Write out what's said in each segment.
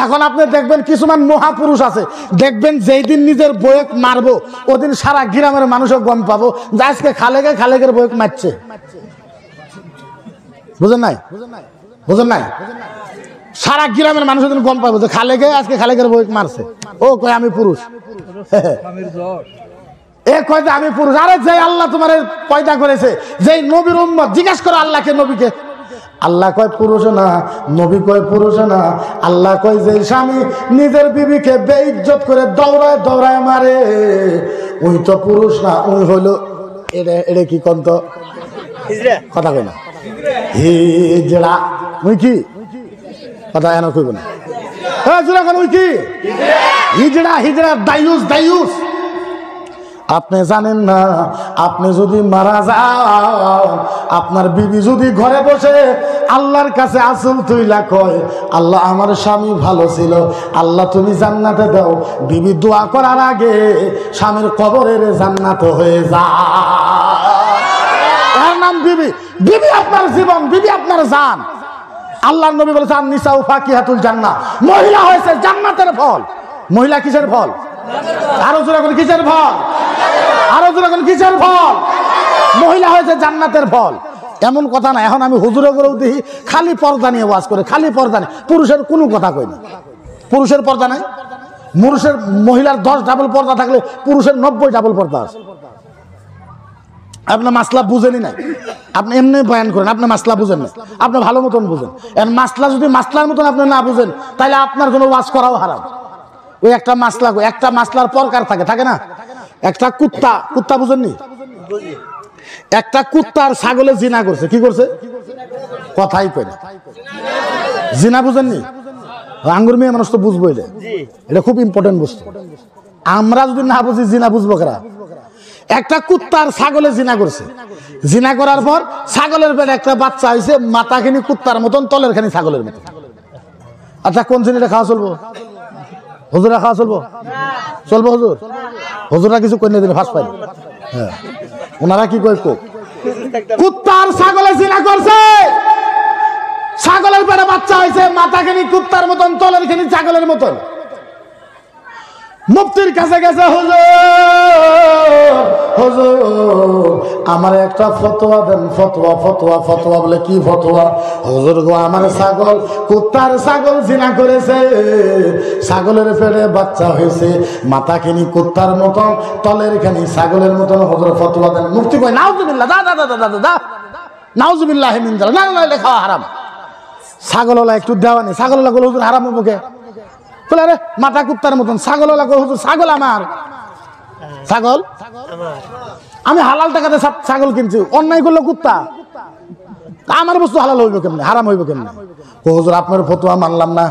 এখন আপনি দেখবেন কিছুমান মহাপুরুষ আছে, দেখবেন যেই দিন নিজের বয়েক মারবো ওদিন সারা গ্রামের মানুষও গম পাবো যে আজকে খালেকের বয়েক মারছে। বুঝেন নাই? বুঝেন নাই? সারা গ্রামের মানুষ ওদিন গম পাবো যে আজকে খালেকের বয়েক মারছে। ও কয় আমি পুরুষ, এ কয় যে আমি পুরুষ। আরে যে আল্লাহ তোমার পয়দা করেছে, যেই নবীর উম্মত, জিজ্ঞাসা করো আল্লাহকে, নবীকে। আল্লাহ কয় পুরুষ না, নবী কয় পুরুষ না। আল্লাহ কয় যে স্বামী নিজের বিবিকে বেইজ্জত করে দৌড়ায় দৌড়ায় মারে, ওই তো পুরুষ না, ওই হলো এটা কি কন্ত কথা কই না, হিজড়া। ওই কি কথা এনে কইব না, ওই কি হিজড়া, হিজড়া, দায়ুস, দায়ুস। আপনি জানেন না, আপনি যদি মারা যান, আপনার বিবি যদি ঘরে বসে আল্লাহর কাছে আসল তুইলা কয়, আল্লাহ আমার স্বামী ভালো ছিল, আল্লাহ তুমি জান্নাতে দাও, বিবি দোয়া করার আগে স্বামীর কবরের জান্নাত হয়ে যায়। এর নাম বিবি। বিবি আপনার জীবন, বিবি আপনার জান। আল্লাহর নবী বলেছেন নিসাউ ফাকিহাতুল জান্নাহ, মহিলা হয়েছে জান্নাতের ফল। মহিলা কিসের ফল? আরো জোরে বলেন কিসের ফল? আরো জোরে বলেন কিসের ফল? মহিলা হয়েছে জান্নাতের ফল। এমন কথা না, এখন আমি হুজুরে করে দেখি খালি পর্দা নিয়ে ওয়াজ করে, খালি পর্দা নেই, পুরুষের কোনো কথা কই না। পুরুষের পর্দা নাই, মহিলার 10 ডাবল পর্দা থাকলে পুরুষের 90 ডাবল পর্দা আছে। আপনার মাসলা বুঝেনি নাই, আপনি এমনি বয়ান করেন, আপনি মাসলা বুঝেন না, আপনি ভালো মতন বুঝেন। এর মাসলা যদি মাসলার মতন আপনি না বুঝেন, তাহলে আপনার জন্য ওয়াজ করাও হারাম। ওই একটা মাসলা, একটা মাসলার প্রকার থাকে না। একটা কুত্তা বুঝেননি? একটা কুত্তার ছাগলে জিনা করছে। কি করছে? কথাই কই না। জিনা বুঝেননি? আঙ্গুর মেয়ে মানুষ তো বুঝবো, এটা খুব ইম্পর্টেন্ট বস্তু। আমরা যদি না বুঝি জিনা বুঝবো কারা? একটা কুত্তার ছাগলে জিনা করছে। জিনা করার পর ছাগলের পেটে একটা বাচ্চা হয়েছে, মাথাখানি কুত্তার মতন, তলের খানি ছাগলের মতন। আচ্ছা কোন জিনিসটা খাওয়া চলবো? হুজুরা খাওয়া চলবো? চলবো হুজুর? হুজুরা কিছু কন্যা দিলে ফাঁস পাই। হ্যাঁ, ওনারা কি কই? কুত্তার ছাগলে জিনা করছে, ছাগলের পেটে বাচ্চা হয়েছে, মাথাখানি কুত্তার মতন, তলের খানি ছাগলের মতন। মুফতির কাছে গেছে, হুজুর আমার একটা ফতোয়া দেন। ফতোয়া বলে কি ফতোয়া? হুজুর গো আমার ছাগল, কুত্তার ছাগল জিনা করেছে, ছাগলের পেটে বাচ্চা হয়েছে, মাথাখানি কুত্তার মতন, তলের খানি ছাগলের মতন, হুজুর ফতোয়া দেন। মুফতি কয় নাউজুবিল্লাহ, দা নাউজুবিল্লাহ মিন যালিক, না লেখা হারাম। ছাগলওয়ালা একটু দেওয়া নেই। ছাগলওয়ালা গুলো হুজুর হারাম হবো কে? বলে আরে মাথা কুত্তার মতন, ছাগলওয়ালা হুজুর ছাগল আমার, ছাগল আমি হালাল টাকাতে ছাগল কিনছি, অন্যায় করলো কুত্তা, আমার বস্তু হালাল হইব কেমনে, হারাম হইব কেমনে? হুজুর আপনার ফতোয়া মানলাম না।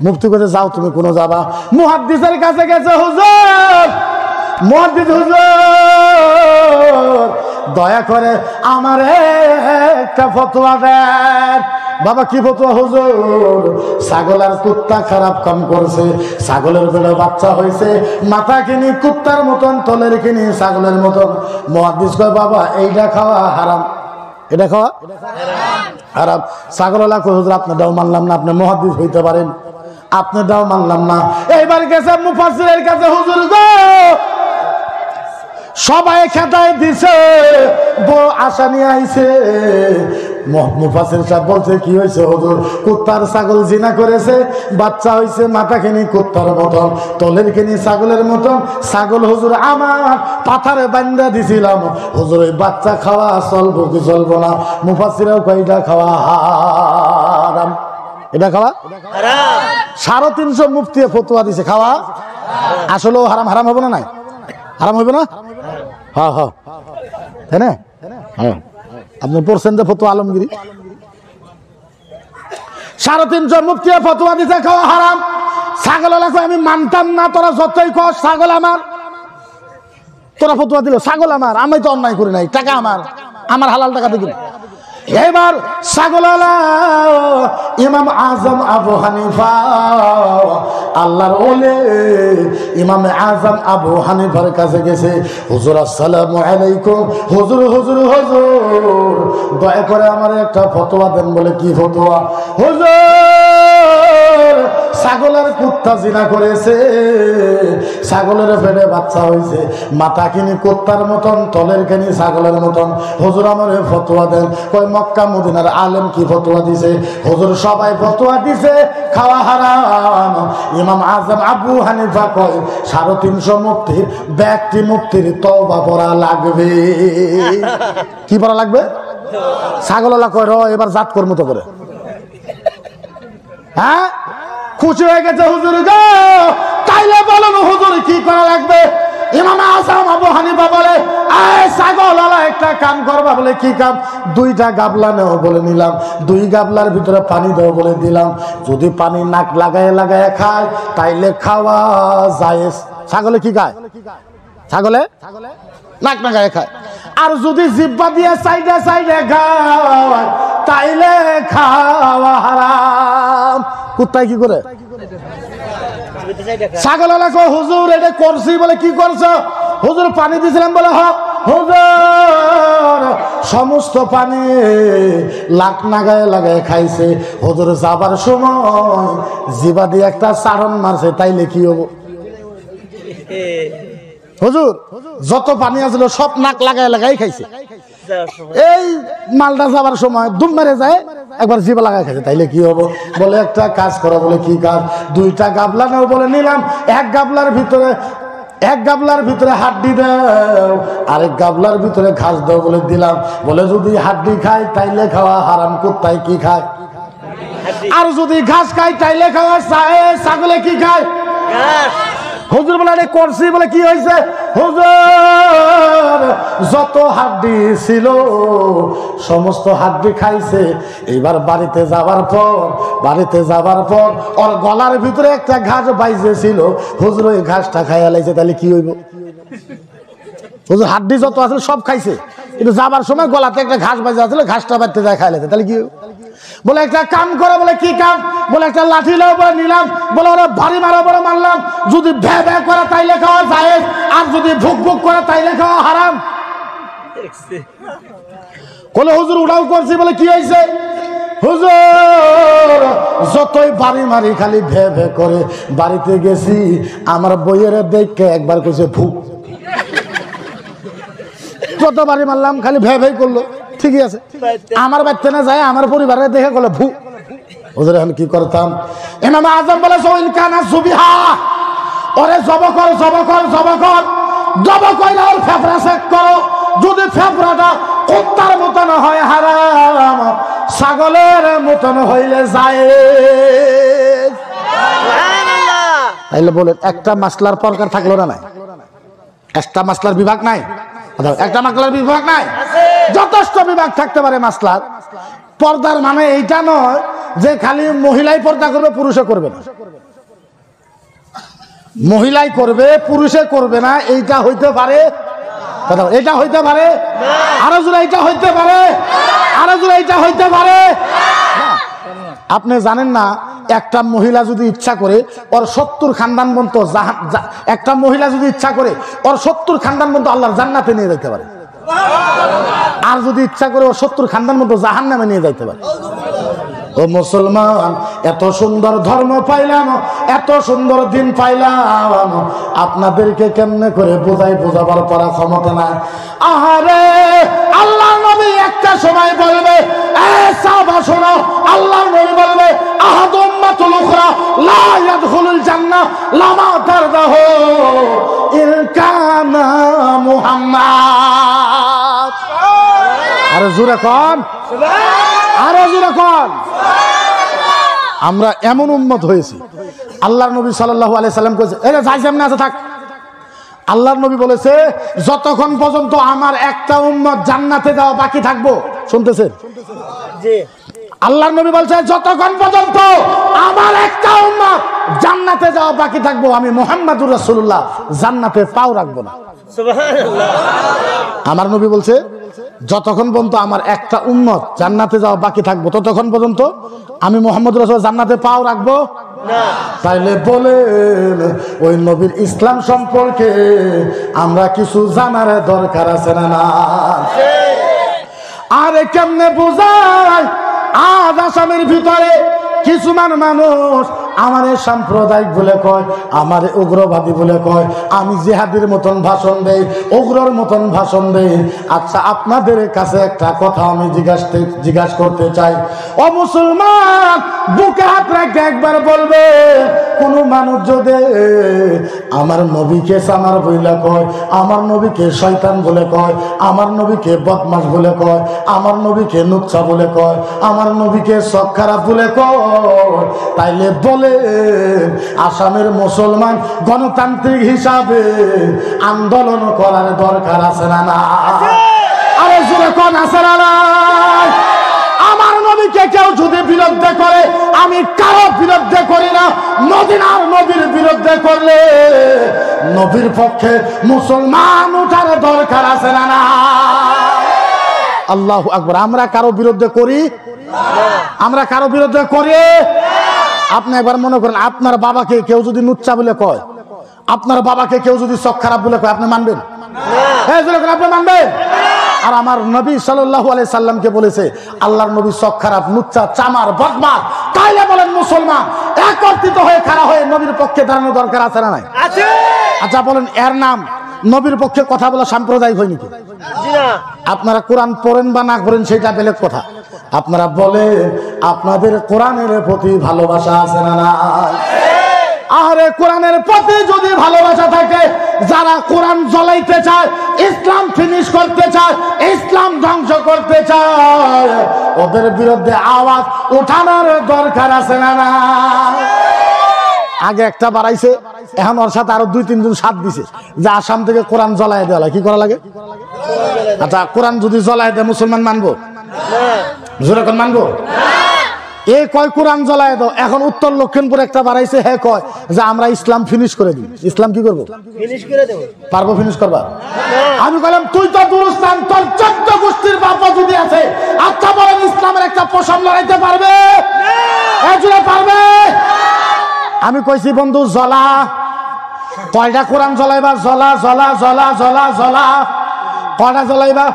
মুফতি কইতে যাও তুমি কোন যাবা? মুহাদ্দিসের কাছে গেছে, হুজুর মুহাদ্দিস হুজুর দয়া করে আমারে একটা ফতোয়া দেন। বাবা কি ফতোয়া? হুজুর ছাগল আর কুত্তা খারাপ কাম করছে, ছাগলের পেটে বাচ্চা হয়েছে, মাথা কিনি কুত্তার মতন, তলের কিনি ছাগলের মতন। মুহাদ্দিস কয় বাবা এইটা খাওয়া হারাম, এটা খাওয়া হারাম। ছাগলওয়ালা কয় হুজুর আপনারটাও মানলাম না, আপনি মুহাদ্দিস হইতে পারেন, আপনারটাও মানলাম না। এইবার গেছে মুফাসসিরের কাছে, হুজুর গো সবাই খেতায় দিছে, বড় আশা নিয়ে আইছে। মুফাসসির সাহেব বলছে কি হয়েছে হুজুর? কুত্তার ছাগল জিনা করেছে, বাচ্চা হয়েছে, মাথাখানি কুত্তার মতন, তলের খানি ছাগলের মতন। ছাগল হুজুর আমার পাথারে বান্ধা দিছিলাম, হুজুর ওই বাচ্চা খাওয়া চলবো কি চলবো না? মুফাসসিরও কয় এটা খাওয়া হারাম, এটা খাওয়া হারাম। 350 মুফতি ফতোয়া দিছে খাওয়া আসলেও হারাম। হারাম হবে না? নাই হারাম হবে না? হ্যাঁ হ্যাঁ, তাই না? হ্যাঁ, আপনি পড়ছেন যে ফতোয়া আলমগিরি, 350 মুফতি ফতোয়া দিছে খাওয়া হারাম। ছাগলওয়ালা কয় আমি মানতাম না, তোরা যতই কস ছাগল আমার, তোরা ফতোয়া দিল ছাগল আমার, আমি তো অন্যায় করি নাই, টাকা আমার, আমার হালাল টাকা দেখি। এবার ছাগলওয়ালা ইমাম আজম আবু হানিফা, আল্লাহর ওলি ইমাম আজম আবু হানিফার কাছে গেছে, হুজুর আসসালামু আলাইকুম। হুজুর হুজুর হুজুর দয়া করে আমার একটা ফতোয়া দেন। বলে কি ফতোয়া? হুজুর ছাগলের কুত্তা জিনা করেছে, ছাগলের পেটে বাচ্চা হয়েছে, মাথা কিনি কুত্তার মতন, তলের কিনি ছাগলের মতন। হুজুর আমারে ফতোয়া দেন। কই মক্কা মদিনার আলেম কি ফতোয়া দিছে? হুজুর সবাই ফতোয়া দিছে খাওয়া হারাম। ইমাম আজম আবু হানিফা কয় 350 মুক্তির ব্যক্তি মুক্তির তওবা পড়া লাগবে। কি পড়া লাগবে? ছাগলওয়ালা কয় র এবার জাত কর্ম তো করে। হ্যাঁ, খুশি হয়ে গেছে হুজুর গো। তাইলে বলুন হুজুর কি করা লাগবে? ইমাম আজম আবু হানিফা বলে এই ছাগলওয়ালা একটা কাম করবা। বলে কি কাম? 2টা গাবলা নেও বলে নিলাম, 2 গাবলার ভিতরে পানি দাও বলে দিলাম। যদি পানি নাক লাগায় লাগায় খায় তাইলে খাওয়া জায়েজ। ছাগলে কি খায়? ছাগলে নাক লাগায় খায়। আর যদি জিহ্বা দিয়ে সাইডে সাইডে খায় তাইলে খাওয়া হারাম। কুত্তায় কি করে? ছাগলওয়ালা কয় হুজুর এটা করছি। বলে কি করছো? হুজুর পানি দিয়েছিলাম। বলে হক হুজুর সমস্ত পানি লাক লাগায় লাগায় খাইছে। হুজুর যাবার সময় জিবা দিয়ে একটা চারণ মারছে, তাইলে কি হবো? হুজুর যত পানি আছিল সব নাক লাগায় লাগাই খাইছে, এই মালটা যাবার সময় দুম মেরে যায় একবার জিবা লাগাই খাইছে, তাইলে কি হবো? বলে একটা কাজ করো। বলে কি কাজ? 2টা গাবলা নাও বলে নিলাম, এক গাবলার ভিতরে হাড্ডি দাও, আরেক গাবলার ভিতরে ঘাস দাও বলে দিলাম। বলে যদি হাড্ডি খায় তাইলে খাওয়া হারাম। কুত্তায় কি খায়? আর যদি ঘাস খায় তাইলে খাওয়া। ছাগলে কি খায়? হুজুর বলে আরে করছি। বলে কি হয়েছে? হুজুর যত হাড্ডি ছিল সমস্ত হাড্ডি খাইছে। এইবার বাড়িতে যাবার পর ওর গলার ভিতরে একটা ঘাস বাইজে ছিল, হুজুর ওই ঘাসটা খাইয়া লাইছে। তাহলে কি হইব? হুজুর হাড্ডি যত আছে সব খাইছে, কিন্তু যাবার সময় গলাতে একটা ঘাস বাইজে আছিল, ঘাসটা বাড়তে যায় খাই লাইছে, তাহলে কি হইব? বলে একটা কাম করো। বলে কি কাম? বলে একটা লাঠি লাও বলে নিলাম, বলে ওরা ভারী মারা বলে মারলাম। যদি ভ্যা ভ্যা করে তাইলে খাওয়া জায়েজ, আর যদি ভুক ভুক করে তাইলে খাওয়া হারাম। বলে হুজুর উড়াও করছি। বলে কি হয়েছে? হুজুর যতই বাড়ি মারি খালি ভ্যা ভ্যা করে। বাড়িতে গেছি আমার বইয়ের দেখে একবার কইছে ভুক। যত বাড়ি মারলাম খালি ভ্যা ভ্যাই করলো, ঠিকই আছে। আমার বাড়িতে না যায় আমার পরিবারে দেখে গেল ভু। ওদের এখন কি করতাম? ইমাম আজম বলে কানা সুবিহা, ওরে জব কর কইলে ওর ফেফড়া চেক করো। যদি ফেফড়াটা কুত্তার মতন হয় হারাম, ছাগলের মতন হইলে জায়েজ। তাইলে বলেন একটা মাসলার প্রকার থাকলো না? নাই একটা মাসলার বিভাগ নাই? একটা মাসলার বিভাগ নাই? যথেষ্ট বিভাগ থাকতে পারে মাসলার। পর্দার মানে এইটা নয় যে খালি মহিলাই পর্দা করবে পুরুষে করবে না, মহিলাই করবে পুরুষে করবে না, এইটা হইতে পারে। এটা হইতে পারে, আরো জোরে এটা হইতে পারে, আরো জোরে এটা হইতে পারে। আপনি জানেন না একটা মহিলা যদি ইচ্ছা করে ওর 70 খানদান পর্যন্ত একটা মহিলা যদি ইচ্ছা করে ওর 70 খানদান পর্যন্ত আল্লাহর জান্নাতে নিয়ে যেতে পারে, আর যদি ইচ্ছা করে ওর 70 খানদান পর্যন্ত জাহান্নামে নিয়ে যাইতে পারে। ও মুসলমান, এত সুন্দর ধর্ম পাইলাম, এত সুন্দর দিন পাইলাম, আপনাদেরকে কেমনে করে বোঝাবার পরা ক্ষমতা নাই। আহারে আল্লাহ নবী একটা সময় বলবে, সাহাবা শোনো, আল্লাহ নবী বলবে আহাদ উম্মাতুল উখরা লা ইয়াদখুলুল জান্নাহ লামা তারদাহু ইন কানা মুহাম্মদ। আরে জোরে কোন, আরে জোরে কোন। আমরা এমন উম্মত হয়েছি, আল্লাহর নবী সাল্লাল্লাহু আলাইহি সাল্লাম কইছে এরে যাইছেন না থাক। আল্লাহর নবী বলেছে যতক্ষণ পর্যন্ত আমার একটা উম্মত জান্নাতে যাওয়া বাকি থাকবো। শুনতেছেন? জি। আল্লাহর নবী বলছে যতক্ষণ পর্যন্ত আমার একটা উম্মত জান্নাতে যাওয়া বাকি থাকবো, আমি মুহাম্মাদুর রাসূলুল্লাহ জান্নাতে পাও রাখবো না। সুবহানাল্লাহ। আমার নবী বলছে যতক্ষণ পর্যন্ত আমার একটা উম্মত জান্নাতে যাওয়া বাকি থাকবো ততক্ষণ পর্যন্ত আমি মুহাম্মদ রাসূল জান্নাতে পাও রাখবো না। তাইলে বলেন ওই নবীর ইসলাম সম্পর্কে আমরা কিছু জানার দরকার আছে না? না। আরে কেমনে বুঝাই আজ আসামের ভিতরে কিছুমান মানুষ আমারে সাম্প্রদায়িক বলে কয়, আমারে উগ্রবাদী বলে কয়, আমি জিহাদির মতন ভাষণ দেই, উগ্রর মতন ভাষণ দেই। আচ্ছা, আপনাদের কাছে একটা কথা আমি জিজ্ঞাসা করতে চাই। ও মুসলমান, বুকে হাত রেখে একবার বলবে, কোন মানুষ যদি আমার নবীকে সামার বইলা কয়, আমার নবীকে শয়তান বলে কয়, আমার নবীকে বদমাশ বলে কয়, আমার নবীকে নুচ্ছা বলে কয়, আমার নবীকে সব খারাপ বলে কয়, তাইলে বলে আসামের মুসলমান গণতান্ত্রিক হিসাবে আন্দোলন করার দরকার আছে না? না, আরে জোরে কোন আছে না? আমার নবীকে কেউ যদি বিরুদ্ধে করে, আমি কারো বিরুদ্ধে করি না, মদিনার নবীর বিরুদ্ধে করলে নবীর পক্ষে মুসলমান উঠার দরকার আছে না? না, আল্লাহু আকবার। আমরা কারো বিরুদ্ধে করি? আমরা কারো বিরুদ্ধে করি? আপনি একবার মনে করেন, আপনার বাবাকে কেউ যদি নুচ্চা বলে কয়, আপনার বাবাকে কেউ যদি চোখ খারাপ বলে কয়, আপনি মানবেন? আপনি মানবেন? আর আমার নবী সাল্লাল্লাহু আলাইহি সাল্লামকে বলেছে আল্লাহর নবী চোখ খারাপ, নুচ্চা, চামার, বদমাশ, তাইলে বলেন মুসলমান একত্রিত হয়ে খাড়া হয়ে নবীর পক্ষে দাঁড়ানো দরকার আছে না নাই? আছে। আচ্ছা বলেন, এর নাম নবীর পক্ষে কথা বলা সাম্প্রদায়িক হয় নাকি? আপনারা কোরআন পড়েন বা না পড়েন সেটা বেলেগ কথা। আপনারা বলে আপনাদের কোরআনের প্রতি ভালোবাসা আছে না নাই? আরে কোরআনের প্রতি যদি ভালোবাসা থাকে, যারা কোরআন জ্বলাইতে চায়, ইসলাম ফিনিশ করতে চায়, ইসলাম ধ্বংস করতে চায়, ওদের বিরুদ্ধে আওয়াজ উঠানোর দরকার আছে না না? আগে একটা বাড়াইছে, এখন ওর সাথে আরো 2-3 জন সাথ দিছে যে আসাম থেকে কোরআন জ্বলাই দেওয়া। কি করা লাগে? আচ্ছা, কোরআন যদি জ্বলাই দেয় মুসলমান মানবো? জোরে কোন মানবো? এ কয় কোরআন জ্বলায় দাও। এখন উত্তর লক্ষিমপুর একটা বাড়াইছে, হ্যাঁ কয় যে আমরা ইসলাম ফিনিশ করে দিই। ইসলাম কি করবো? ফিনিশ করে দেব। পারবো ফিনিশ করবা? আমি বললাম, তুই তো দুরুস্তান, তোর 14 গোষ্ঠীর বাবা যদি আছে, আচ্ছা বলেন ইসলামের একটা পশম লড়াইতে পারবে? পারবে? আমি কইছি বন্ধু, জ্বলা কয়টা কোরআন জ্বলাইবা? জ্বলা জ্বলা জ্বলা জ্বলা জ্বলা। কয়টা জ্বলাইবা?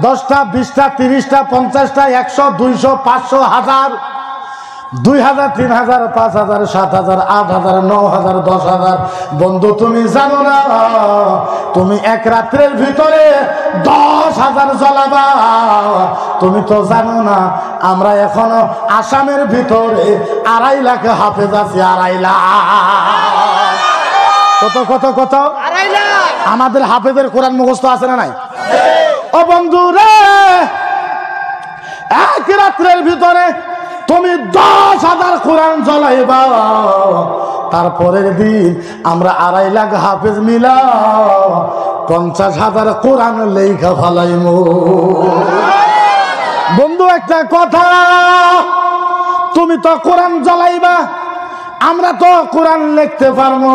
10টা, 20টা, 30টা, 50টা, 100, 200, 500, 1000, 2000, 3000, 5000, 7000, 8000, 9000, 10000। বন্ধু তুমি জানো না, তুমি এক রাত্রের ভিতরে 10,000 জ্বলাবা। তুমি তো জানো না, আমরা এখনো আসামের ভিতরে 2.5 লাখ হাফেজ আছি। 2.5 লাখ। কত কত কত? 2.5 লাখ। আমাদের হাফেজের কোরআন মুখস্থ আছে না নাই? ও বন্ধু রে, এক রাত্রের ভিতরে তুমি 10,000 কোরআন জ্বলাইবা, তারপরের দিন আমরা 2.5 লাখ হাফেজ মিলা 50,000 কোরআন লেখা ফালাইমু। বন্ধু একটা কথা, তুমি তো কোরআন জ্বলাইবা, আমরা তো কোরআন লিখতে পারবো।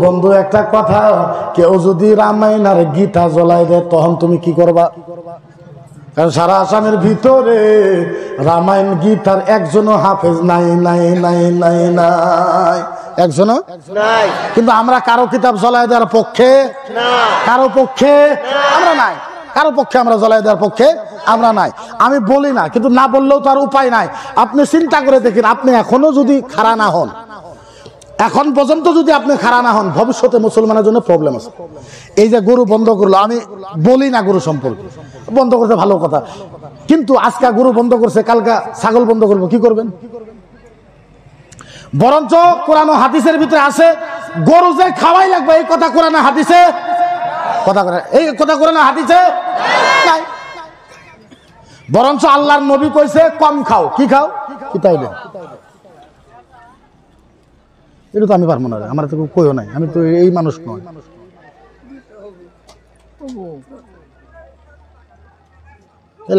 বন্ধু একটা কথা, কেউ যদি রামায়ণ আর গীতা জ্বলাই দেয়, তখন তুমি কি করবা? কারণ সারা আসামের ভিতরে রামায়ণ গীতার একজনও হাফেজ নাই নাই নাই নাই নাই, একজনও নাই। কিন্তু আমরা কারো কিতাব জ্বলাই দেওয়ার পক্ষে না, কারো পক্ষে আমরা নাই, কারো পক্ষে আমরা জ্বলাই দেওয়ার পক্ষে আমরা নাই। আমি বলি না, কিন্তু না বললেও তো আর উপায় নাই। আপনি চিন্তা করে দেখেন, আপনি এখনো যদি খাড়া না হন, এখন পর্যন্ত যদি আপনি খাড়া না হন, ভবিষ্যতে মুসলমানের জন্য প্রবলেম আছে। এই যে গরু বন্ধ করলো, আমি বলি না গরু সম্পর্কে, বন্ধ করতে ভালো কথা, কিন্তু আজকে গরু বন্ধ করছে, কালকা ছাগল বন্ধ করবো, কি করবেন? বরঞ্চ কোরআন ও হাদিসের ভিতরে আছে, গরু যে খাওয়াই লাগবে, এই কথা কোরআন হাদিসে কথা করে, এই কথা কোরআন হাদিসে নাই। বরঞ্চ আল্লাহর নবী কইছে কম খাও। কি খাও? কি তাইলে? এটা তো আমি পারবো না, আমার তো কইও নাই, আমি তো এই মানুষ নয়।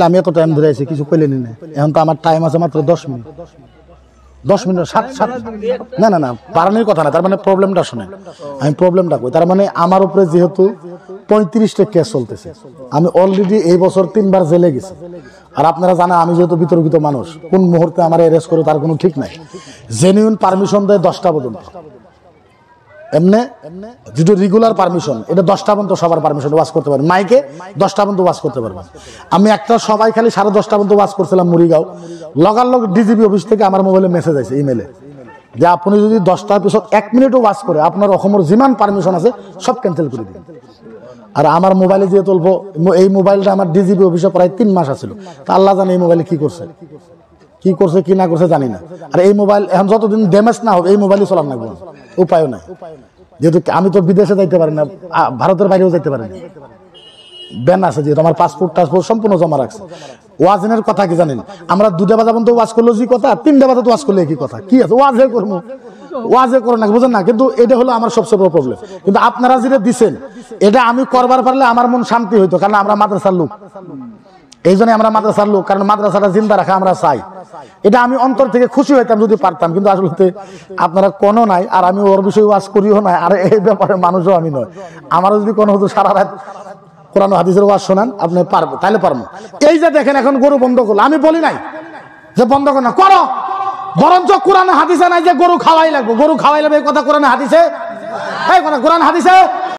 আমি এত টাইম ধরে আছি, কিছু কইলেনি না। এখন তো আমার টাইম আছে মাত্র 10 মিনিট। 10 মিনিট 7 না না না, বাড়ানোর কথা না। তার মানে প্রবলেমটা শুনে, আমি প্রবলেমটা কই। তার মানে আমার উপরে যেহেতু 35টা কেস চলতেছে, আমি অলরেডি এই বছর 3 বার জেলে গেছি। আর আপনারা জানেন, আমি যেহেতু বিতর্কিত মানুষ, কোন মুহূর্তে আমার অ্যারেস্ট করে তার কোনো ঠিক নাই। জেনুইন পারমিশন দেয় 10টা পর্যন্ত, এমনি যেটা রেগুলার পারমিশন, এটা 10টা পর্যন্ত সবার পারমিশন ওয়াজ করতে পারবেন। মাইকে 10টা পর্যন্ত ওয়াজ করতে পারবেন। আমি একটা সবাই খালি 10:30 পর্যন্ত ওয়াজ করছিলাম মুড়িগাঁও, লগালগ ডিজিপি অফিস থেকে আমার মোবাইলে মেসেজ আছে, ইমেলে, যে আপনি যদি 10টার পিছত 1 মিনিটও ওয়াজ করে আপনার অসমের যিমান পারমিশন আছে সব ক্যান্সেল করে দিন। আর আমার মোবাইলে যে তুলবো, এই মোবাইলটা আমার ডিজিপি অফিসে প্রায় 3 মাস আছিল, তা আল্লাহ জানে এই মোবাইলে কি করছে কি না করছে জানি না। আর এই মোবাইল এখন যতদিন ড্যামেজ না হবে এই মোবাইলই চলার না, উপায়ও নাই। যেহেতু আমি তো বিদেশে যাইতে পারি না, ভারতের বাইরেও যাইতে পারি না, ব্যান আছে, যেহেতু আমার পাসপোর্ট টাসপোর্ট সম্পূর্ণ জমা রাখছে। ওয়াজের কথা কি জানেন, আমরা 2টা বাজা পর্যন্ত ওয়াজ করলো যে কথা, 3টা বাজা তো ওয়াজ করলে কি কথা, কি আছে ওয়াজে করবো, ওয়াজে করো না, বুঝেন না। কিন্তু এটা হলো আমার সবচেয়ে বড় প্রবলেম। কিন্তু আপনারা যেটা দিচ্ছেন এটা আমি করবার পারলে আমার মন শান্তি হইতো, কারণ আমরা মাদ্রাসার লোক, এই জন্য আমরা মাদ্রাসার লোক, কারণ মাদ্রাসাটা জিন্দা রাখা আমরা চাই। এটা আমি অন্তর থেকে খুশি হইতাম যদি পারতাম, কিন্তু আসলে আপনারা কোনো নাই, আর আমি ওর বিষয়ে ওয়াজ করিও নাই, আর এই ব্যাপারে মানুষও আমি নয়। আমারও যদি কোনো হতো সারা রাত কোরআন হাদিসের ওয়াজ শোনান, আপনি পারবো, তাহলে পারবো। এই যে দেখেন এখন গরু বন্ধ করলো, আমি বলি নাই যে বন্ধ করো না, করো, বরঞ্চ কোরআন হাদিসে নাই যে গরু খাওয়াই লাগবে, গরু খাওয়াই লাগবে এই কথা কোরআন হাদিসে, এই কথা কোরআন হাদিসে